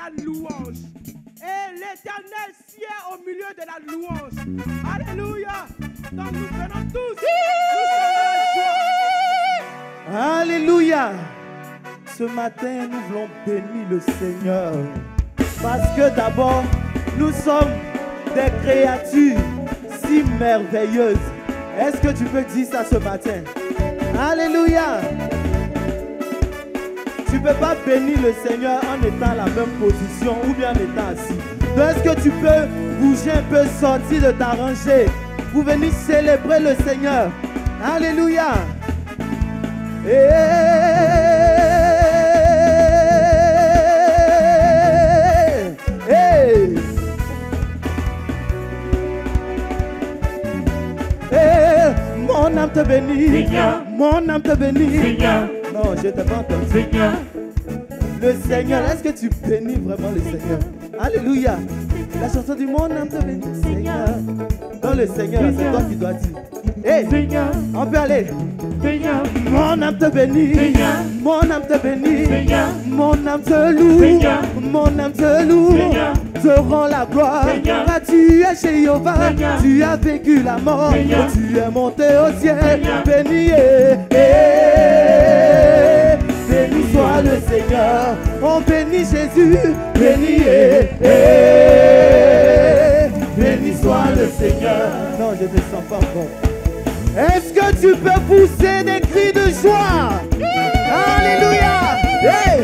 la louange. Et l'Éternel sied au milieu de la louange. Alléluia. Donc nous venons tous. Nous Alléluia. Ce matin, nous voulons bénir le Seigneur. Parce que d'abord, nous sommes des créatures si merveilleuses. Est-ce que tu peux dire ça ce matin? Alléluia. Tu ne peux pas bénir le Seigneur en étant à la même position ou bien en étant assis. Donc est-ce que tu peux bouger un peu, sortir de ta rangée pour venir célébrer le Seigneur? Alléluia. Mon âme te bénit, Seigneur. Mon âme te bénit, Seigneur. Non, je t'ai pas entendu. Seigneur. Le Seigneur, est-ce que tu bénis vraiment le Seigneur? Alléluia. La chanson du Mon âme te bénit, Seigneur. Non, le Seigneur, c'est toi qui dois dire. Hey, Seigneur. On peut aller. Seigneur. Mon âme te bénit, Seigneur. mon âme te bénit, Seigneur. mon âme te loue, Seigneur. mon âme te loue, Seigneur. te rend la gloire, Seigneur. car tu es chez Jéhovah, Seigneur. tu as vécu la mort, Seigneur. tu es monté au ciel, Seigneur. béni béni soit le Seigneur, on bénit Jésus, béni béni soit le Seigneur. Non, je ne sens pas encore. Est-ce que tu peux pousser des cris de joie? Alléluia! Hey!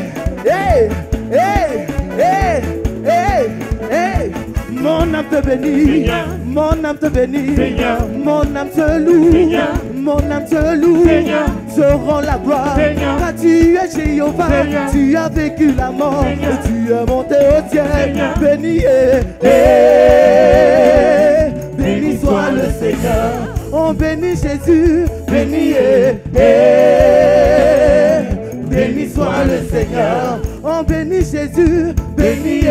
Hey! Hey! Hey! Hey! Hey! Mon âme te bénit, Seigneur. mon âme te bénit, Seigneur. mon âme te loue, Seigneur. mon âme te loue, Seigneur. te rend la gloire, Seigneur. car tu es Jéhovah, Seigneur. tu as vécu la mort, Seigneur. et tu es monté au ciel, Seigneur. béni béni soit le Seigneur, on bénit Jésus, béni béni soit le Seigneur, on bénit Jésus, béni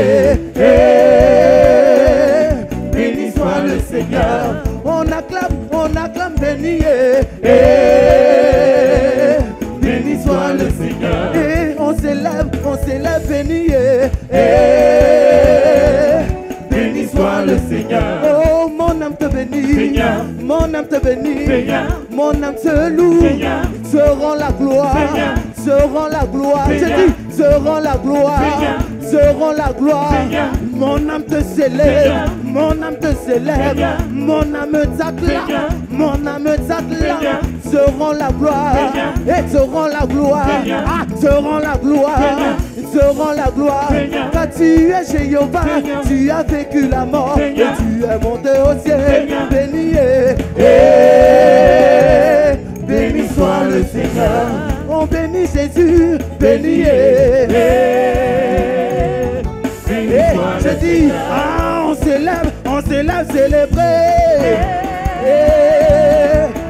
béni soit le Seigneur, on acclame, béni béni soit le Seigneur, et on s'élève, béni béni soit le Seigneur. Oh, mon âme te bénit, Seigneur. mon âme te bénit, Seigneur. mon âme te loue, Seigneur. te rend la gloire, Seigneur. te rend la gloire, je Seigneur. dis, te rend la gloire, Seigneur. te rend la gloire, Seigneur. mon âme te célèbre, Seigneur. mon âme te célèbre, Seigneur. mon âme t'acclame, Seigneur. mon âme t'acclame, Seigneur. te rend la gloire, Seigneur. et te rend la gloire, Seigneur. ah, te rend la gloire, Seigneur. te rend la gloire, Seigneur. car tu es Jéhovah, Seigneur. tu as vécu la mort, Seigneur. et tu es monté au ciel, Seigneur. béni béni soit le Seigneur, on bénit Jésus, béni je dis, ah, on s'élève, célébrer.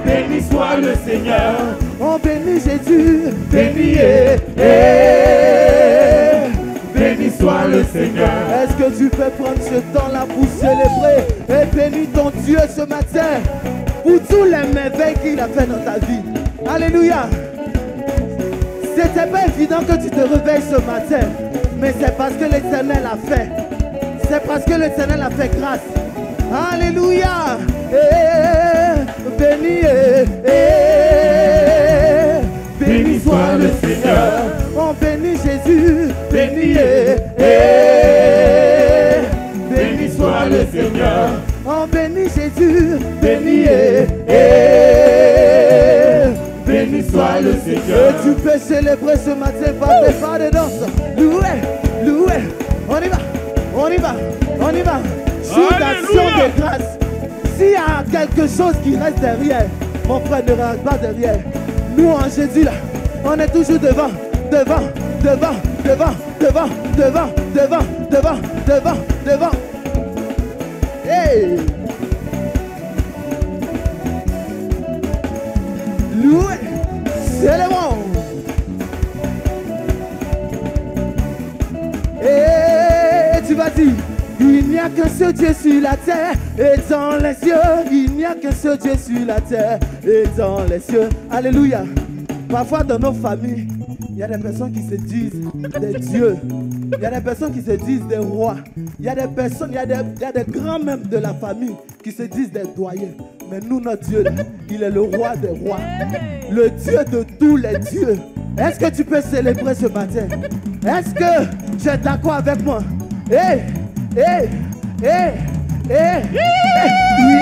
Béni soit le Seigneur. On bénit Jésus, béni Béni soit le Seigneur. Est-ce que tu peux prendre ce temps-là pour célébrer et bénir ton Dieu ce matin pour tous les merveilles qu'il a fait dans ta vie? Alléluia. C'était pas évident que tu te réveilles ce matin, mais c'est parce que l'Éternel a fait. C'est parce que l'Éternel a fait grâce. Alléluia. Béni béni soit le Seigneur. On bénit Jésus. Béni béni soit le Seigneur. On bénit Jésus. Béni béni soit le Seigneur. Et tu peux célébrer ce matin par tes pas de danse. Louer, louer. On y va, on y va, on y va. Jour d'action de grâce. S'il y a quelque chose qui reste derrière, mon frère ne reste pas derrière. Nous en Jésus là, on est toujours devant, devant, devant, devant, devant, devant, devant, devant, devant, devant. Hey! Loué, c'est le monde. Et tu vas dire, il n'y a qu'un seul Dieu sur la terre et dans les cieux. Il n'y a qu'un seul Dieu sur la terre et dans les cieux. Alléluia. Parfois dans nos familles, Il y a des personnes qui se disent des dieux. Il y a des personnes qui se disent des rois. Il y a des personnes, il y a des grands même de la famille qui se disent des doyens. Mais nous, notre Dieu, il est le roi des rois. Le Dieu de tous les dieux. Est-ce que tu peux célébrer ce matin? Est-ce que tu es d'accord avec moi? Il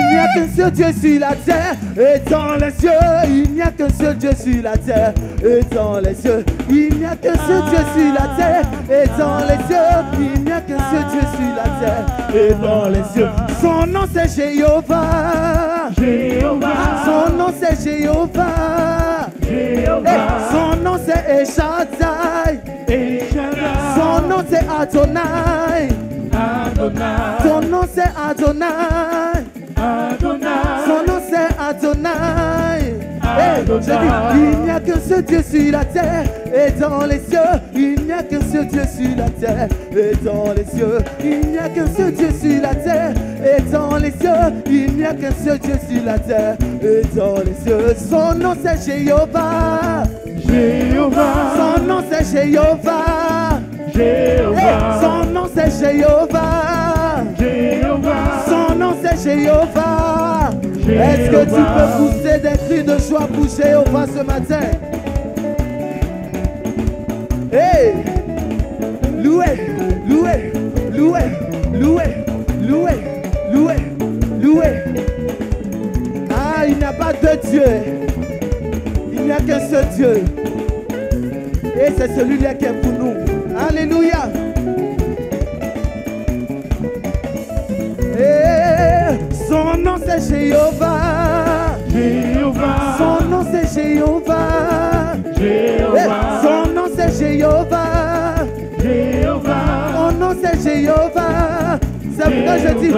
n'y a qu'un seul Dieu sur la terre et dans les cieux. Il n'y a qu'un seul Dieu sur la terre et dans les cieux. Il n'y a qu'un seul Dieu sur la terre et dans les cieux. Il n'y a qu'un seul Dieu sur la terre et dans les cieux. Son nom c'est Jéhovah. Son nom c'est Jéhovah. Son nom c'est El-Shaddai. Son nom c'est Adonai. Son nom c'est Adonai. Son nom c'est Adonai. Je dis, il n'y a qu'un seul Dieu sur la terre et dans les cieux. Il n'y a qu'un seul Dieu sur la terre et dans les cieux. Il n'y a qu'un seul Dieu sur la terre et dans les cieux. Il n'y a qu'un seul Dieu sur la terre et dans les cieux. Son nom c'est Jéhovah. Son nom c'est Jéhovah. Son nom c'est Jéhovah. Son nom c'est Jéhovah. Est-ce que tu peux pousser des cris de joie pour Jéhovah ce matin? Hey! Louez, louez, louez, louez, louez, louez, louez. Ah, il n'y a pas de Dieu. Il n'y a qu'un seul Dieu. Et c'est celui-là qui est pour nous. Alléluia. Et son nom c'est Jéhovah. Son nom c'est Jéhovah. Son nom c'est Jéhovah. Son nom c'est Jéhovah. C'est pourquoi je dis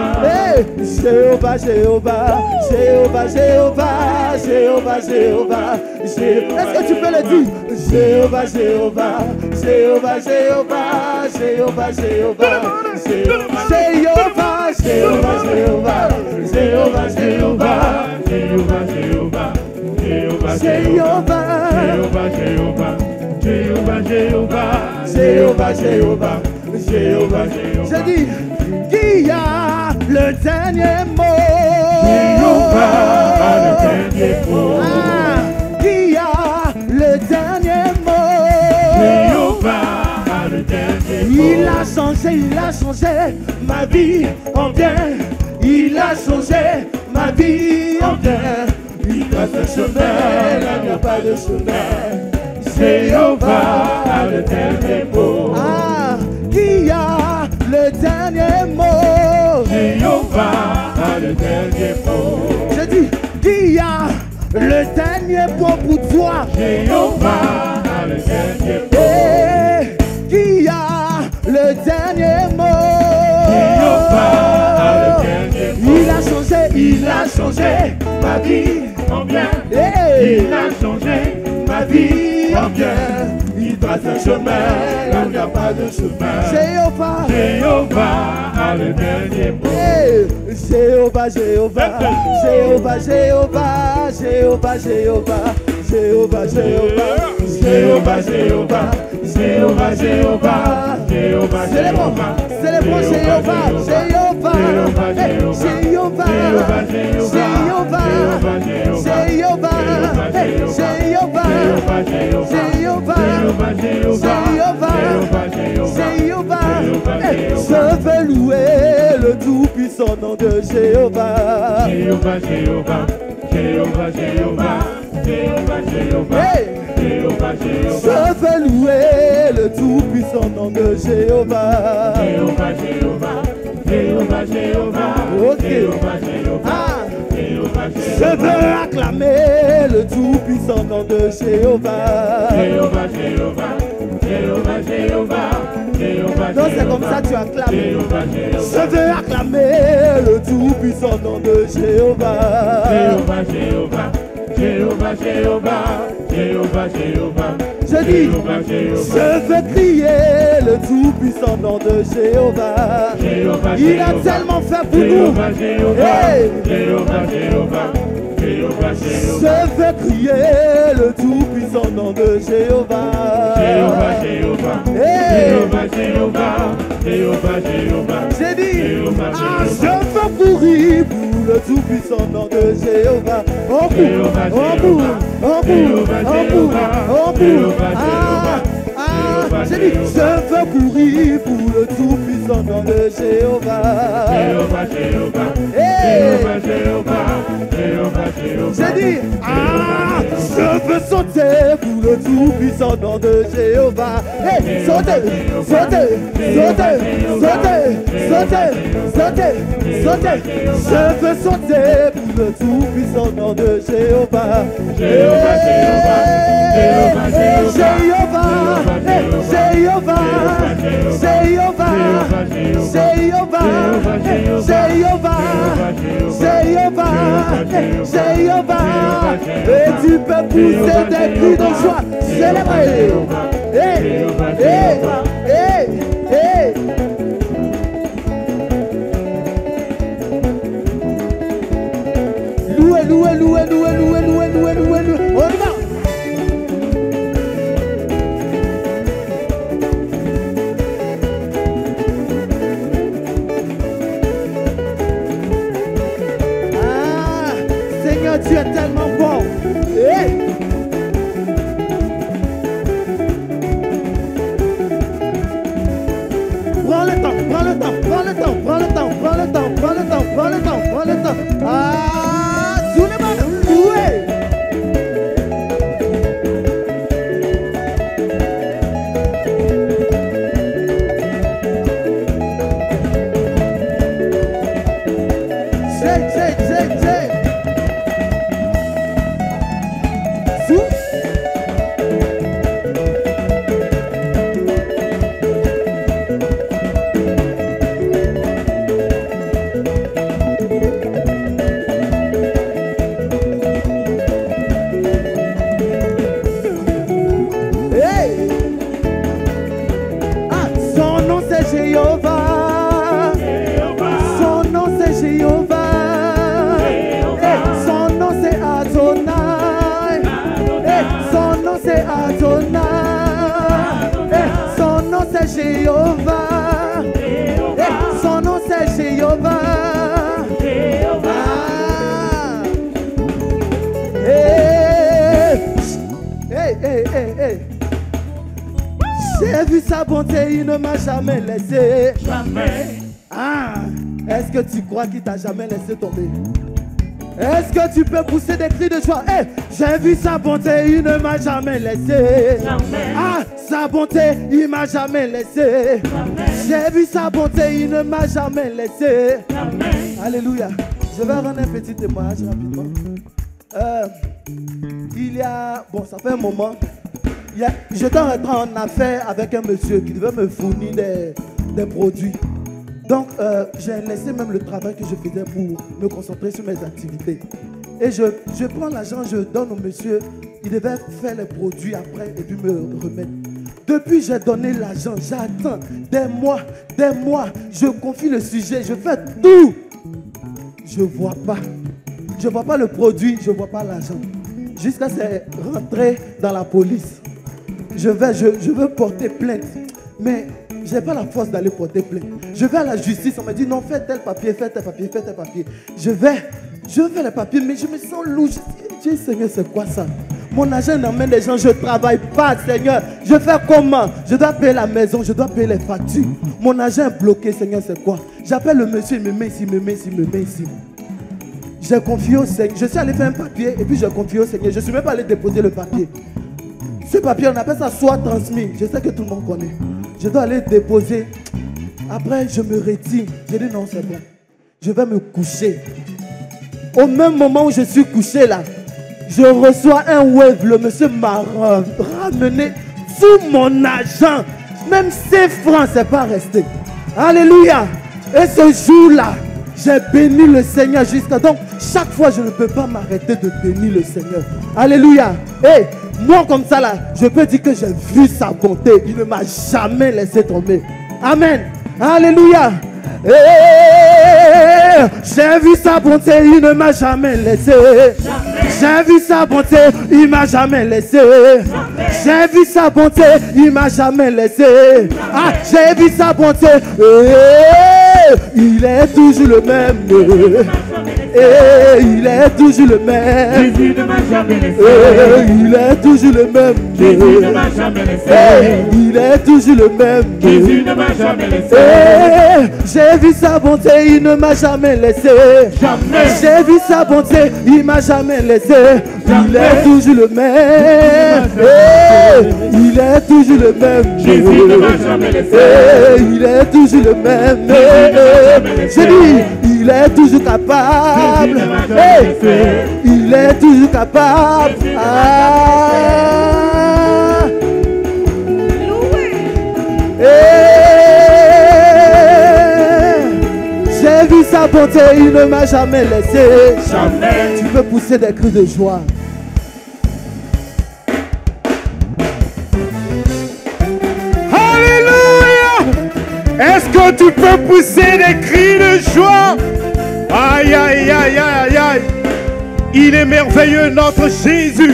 Jéhovah, Jéhovah, Jéhovah, Jéhovah, Jéhovah, Jéhovah. Est-ce que tu peux le dire? Jéhovah, Jéhovah, Jéhovah, Jéhovah, Jéhovah, Jéhovah, Jéhovah, Jéhovah, Jéhovah, Jéhovah, Jéhovah, Jéhovah. Je dis, qui a le dernier mot? Jéhovah a le dernier mot. Qui a le dernier mot? Jéhovah a le dernier mot. Il a changé ma vie en bien. Il a changé ma vie en bien. Il passe le chemin, là il n'y a pas de chemin. Jéhovah a le dernier mot. Qui a le dernier mot? Jéhovah a le dernier mot. Je dis, qui a le dernier mot pour toi? Jéhovah a le dernier mot. Qui a le dernier mot? Jéhovah a le dernier mot. Il a changé ma vie en bien. Il a changé ma vie en bien. Il passe un chemin, là il n'y a pas de chemin. Jéhovah, Jéhovah a le dernier mot. Jéhovah, Jéhovah, Jéhovah, Jéhovah, Jéhovah, Jéhovah, Jéhovah, Jéhovah, Jéhovah, Jéhovah, Jéhovah, Jéhovah, Jéhovah. Célébrons Jéhovah, Jéhovah, Jéhovah, Jéhovah, Jéhovah, Jéhovah, je veux louer le tout-puissant nom de Jéhovah. Jéhovah, Jéhovah, Jéhovah, Jéhovah, Jéhovah, Jéhovah, Jéhovah, Jéhovah. Je veux louer le tout-puissant nom de Jéhovah. Jéhovah, Jéhovah, Jéhovah, Jéhovah, Jéhovah, Jéhovah, Jéhovah, je veux acclamer le tout-puissant nom de Jéhovah. Jéhovah, Jéhovah, Jéhovah, Jéhovah, Jéhovah. Non, c'est comme ça que tu acclames. Jéhovah, Jéhovah. Je veux acclamer le tout-puissant nom de Jéhovah. Jéhovah, Jéhovah, Jéhovah, Jéhovah, Jéhovah, Jéhovah. Je dis, je veux crier le tout-puissant nom de Jéhovah. Jéhovah, Il a tellement fait pour nous. Jéhovah, Jéhovah, Hey. Jéhovah, Jéhovah, Jéhovah, Jéhovah. Je veux crier le tout-puissant nom de Jéhovah. J'ai dit, je veux courir pour le tout-puissant nom de Jéhovah. On j'ai dit, je veux courir pour le tout-puissant nom de Jéhovah. J'ai dit, je veux sauter pour le tout-puissant nom de Jéhovah. Sauter. Je veux sauter pour le tout-puissant nom de Jéhovah. Jéhovah, et tu peux pousser des cris de joie. Célébrer. Louez. On y va. Tu es tellement bon. Prends le temps. Sous les mains. Jéhovah, son nom c'est Jéhovah. J'ai vu sa bonté, il ne m'a jamais laissé. Jamais. Est-ce que tu crois qu'il t'a jamais laissé tomber? Est-ce que tu peux pousser des cris de joie? J'ai vu sa bonté, il ne m'a jamais laissé. Jamais. Sa bonté, il m'a jamais laissé. J'ai vu sa bonté, il ne m'a jamais laissé. Jamais. Alléluia. Je vais rendre un petit témoignage rapidement. Bon, ça fait un moment. J'étais rentré en affaire avec un monsieur qui devait me fournir des produits. Donc, j'ai laissé même le travail que je faisais pour me concentrer sur mes activités. Et je prends l'argent, je donne au monsieur. Il devait faire les produits après et puis me remettre. Depuis, j'ai donné l'argent. J'attends des mois. Je confie le sujet. Je fais tout. Je ne vois pas. Je ne vois pas le produit. Je ne vois pas l'argent. Jusqu'à ce que c'est rentré dans la police. Je veux porter plainte. Mais je n'ai pas la force d'aller porter plainte. Je vais à la justice. On me dit non, fais tel papier, fais tel papier, fais tel papier. Je vais faire les papiers, mais je me sens lourd. Je dis, Seigneur, c'est quoi ça? Mon argent n'emmène des gens, je ne travaille pas, Seigneur. Je fais comment? Je dois payer la maison, je dois payer les factures. Mon argent est bloqué, Seigneur, c'est quoi? J'appelle le monsieur, il me met ici, J'ai confié au Seigneur. Je suis allé faire un papier et puis j'ai confié au Seigneur. Je ne suis même pas allé déposer le papier. Ce papier, on appelle ça soit transmis. Je sais que tout le monde connaît. Je dois aller déposer. Après, je me retire. J'ai dit non, c'est bon. Je vais me coucher. Au même moment où je suis couché là, je reçois un wave. Le monsieur m'a ramené tout mon argent. Même 5 francs, c'est pas resté. Alléluia. Et ce jour-là, j'ai béni le Seigneur jusqu'à... Donc, chaque fois, je ne peux pas m'arrêter de bénir le Seigneur. Alléluia. Et moi, comme ça, là, je peux dire que j'ai vu sa bonté. Il ne m'a jamais laissé tomber. Amen. Alléluia. J'ai vu sa bonté, il ne m'a jamais laissé. J'ai vu sa bonté, il m'a jamais laissé. J'ai vu sa bonté, il m'a jamais laissé. Ah, j'ai vu sa bonté, il est toujours le même. Il est toujours le même. Jésus ne m'a jamais laissé. Il est toujours le même. Jésus ne m'a jamais laissé. Il est toujours le même. Jésus ne m'a jamais laissé. J'ai vu sa bonté, il ne m'a jamais laissé. Jamais. J'ai vu sa bonté, il m'a jamais laissé. Il est toujours le même. Il est toujours le même. Jésus ne m'a jamais laissé. Il est toujours le même. J'ai dit, il est toujours capable. Il est toujours capable. J'ai vu sa bonté, il ne m'a jamais laissé. Jamais. Tu peux pousser des cris de joie. Alléluia. Est-ce que tu peux pousser des cris de joie? Aïe, aïe, aïe, aïe, aïe. Il est merveilleux, notre Jésus.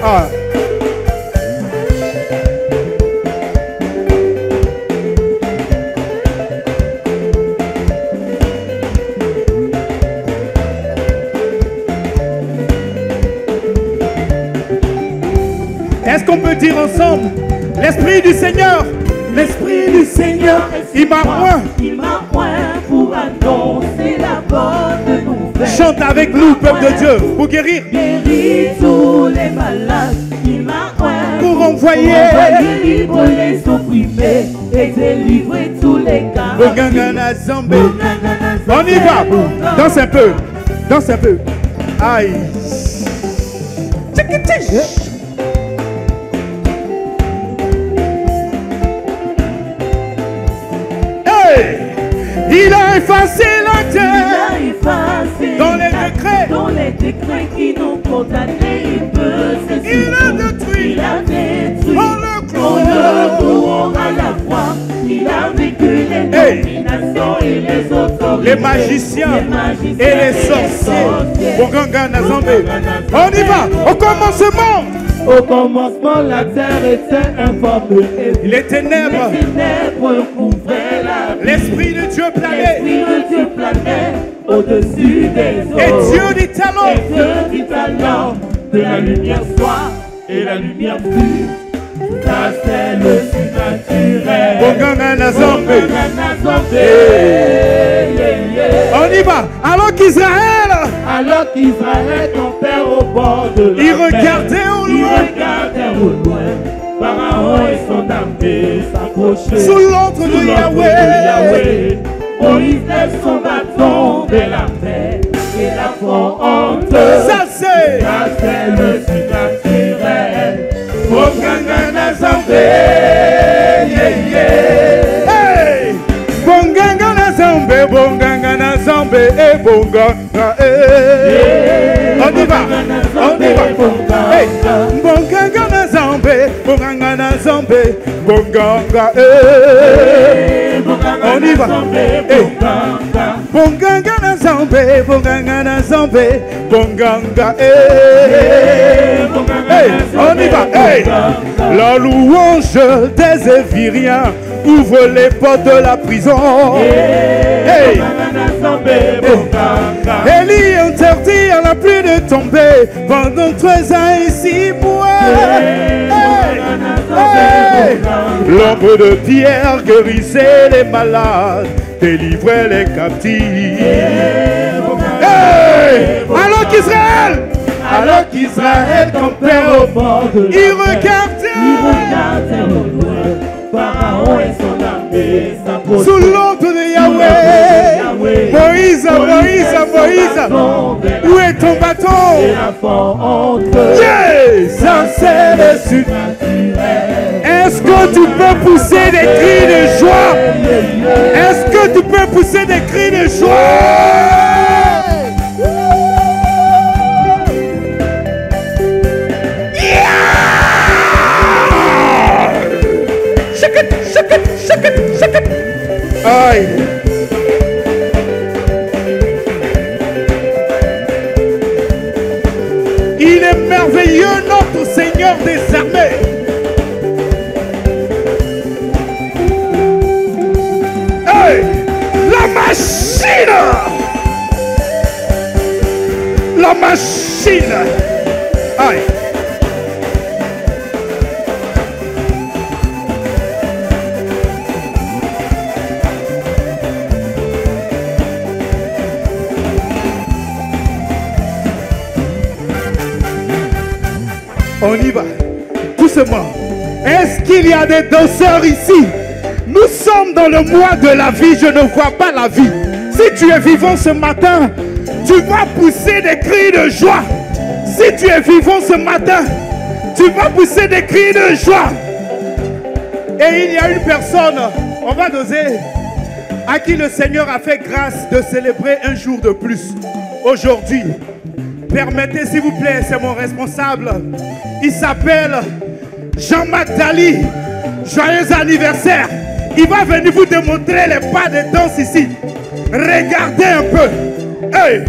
Ah. Est-ce qu'on peut dire ensemble, l'Esprit du Seigneur, L'Esprit du Seigneur, il m'a point pour annoncer la bonne nouvelle. Chante avec nous, peuple de Dieu, pour guérir, Guérir tous les malades. Il m'a point pour envoyer libre les opprimés et délivrer tous les Bongangana Zambé. On y va, danse un peu, danse un peu. Aïe. Il a effacé la terre dans les décrets qui nous condamnés. Il peut il a détruit on le courant à la fois. Il a vécu les dominations et les autorités, les magiciens et les sorciers. Bongangana Zambé. On y va, au commencement. Au commencement, la terre était informe. Les ténèbres couvraient la vie. L'Esprit de Dieu planait. L'Esprit de Dieu planait au-dessus des eaux. Et Dieu dit alors. Et Dieu dit alors, de la lumière soit et la lumière fut. Ça c'est le surnaturel. Bongangana Zambé. On y va. Alors qu'Israël campait au bord de la mer. Il regardait au loin. Pharaon et son armée s'approchaient. Sous l'ordre de Yahweh. Moïse lève son bâton vers la mer et la honte. Ça c'est le surnaturel. Bongangana Zambé. Hey! Bongangana Zambé, Bongangana Zambé, et Bonganga, On y va, on y va. Hey! Bongangana Zambé, Bongangana Zambé, Bonganga, On y va. Hey! Bongangana Zambé, Bongangana Zambé, Bonganga, Hey! On y va, hey! La louange des Éviriens ouvre les portes de la prison. Hey! Élie interdit à la pluie de tomber pendant 13 ans et 6 mois. Hey! L'ombre de Pierre guérissait les malades, délivrait les captifs. Hey! Alors qu'Israël campait au bord de la mer, il regardait au loin. Pharaon et son armée s'approchaient. sous l'ordre de Yahweh. Moïse, où est ton bâton? Yeah, ça c'est le surnaturel. Est-ce que tu peux pousser des cris de joie? Est-ce que tu peux pousser des cris de joie? Yeah! Aïe. Il est merveilleux, notre Seigneur des armées. Hey, la machine. La machine. Aïe. On y va, doucement. Est-ce qu'il y a des danseurs ici? Nous sommes dans le mois de la vie, je ne vois pas la vie. Si tu es vivant ce matin, tu vas pousser des cris de joie. Si tu es vivant ce matin, tu vas pousser des cris de joie. Et il y a une personne, on va doser, à qui le Seigneur a fait grâce de célébrer un jour de plus. Aujourd'hui, permettez s'il vous plaît, c'est mon responsable. Il s'appelle Jean-Marc Dali. Joyeux anniversaire. Il va venir vous démontrer les pas de danse ici. Regardez un peu. Hey.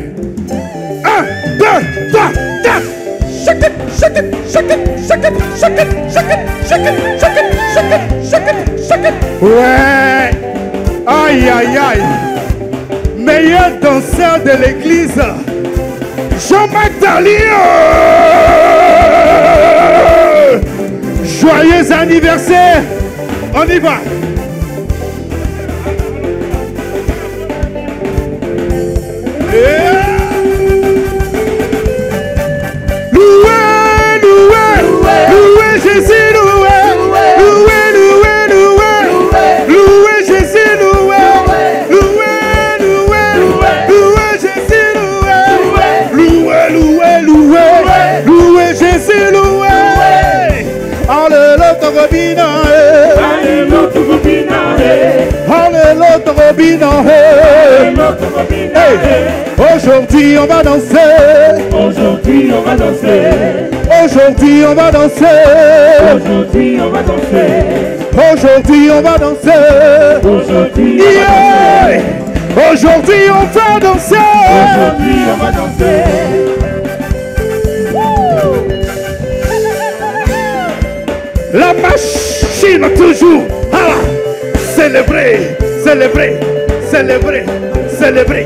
1, 2, 3, 4. Shake it, shake it, shake it, shake it, shake it, shake it, shake it, shake it, shake it, shake it, shake it. Ouais. Aïe, aïe, aïe. Meilleur danseur de l'église. Jean-Marc Dali. Joyeux anniversaire. On y va. Louez, louez, louez Jésus, louez, louez, louez, louez, louez Jésus, louez, louez, louez, louez Jésus, louez, louez, louez, louez, louez Jésus, louez. Alléluia, Torobina, Alléluia, Torobina, Alléluia, Torobina, aujourd'hui on va danser, aujourd'hui on va danser, aujourd'hui on va danser, aujourd'hui on va danser, aujourd'hui on va danser, aujourd'hui aujourd'hui on va danser, aujourd'hui on va danser. La machine toujours. Ah, célébrer, célébrer, célébrer, célébrer.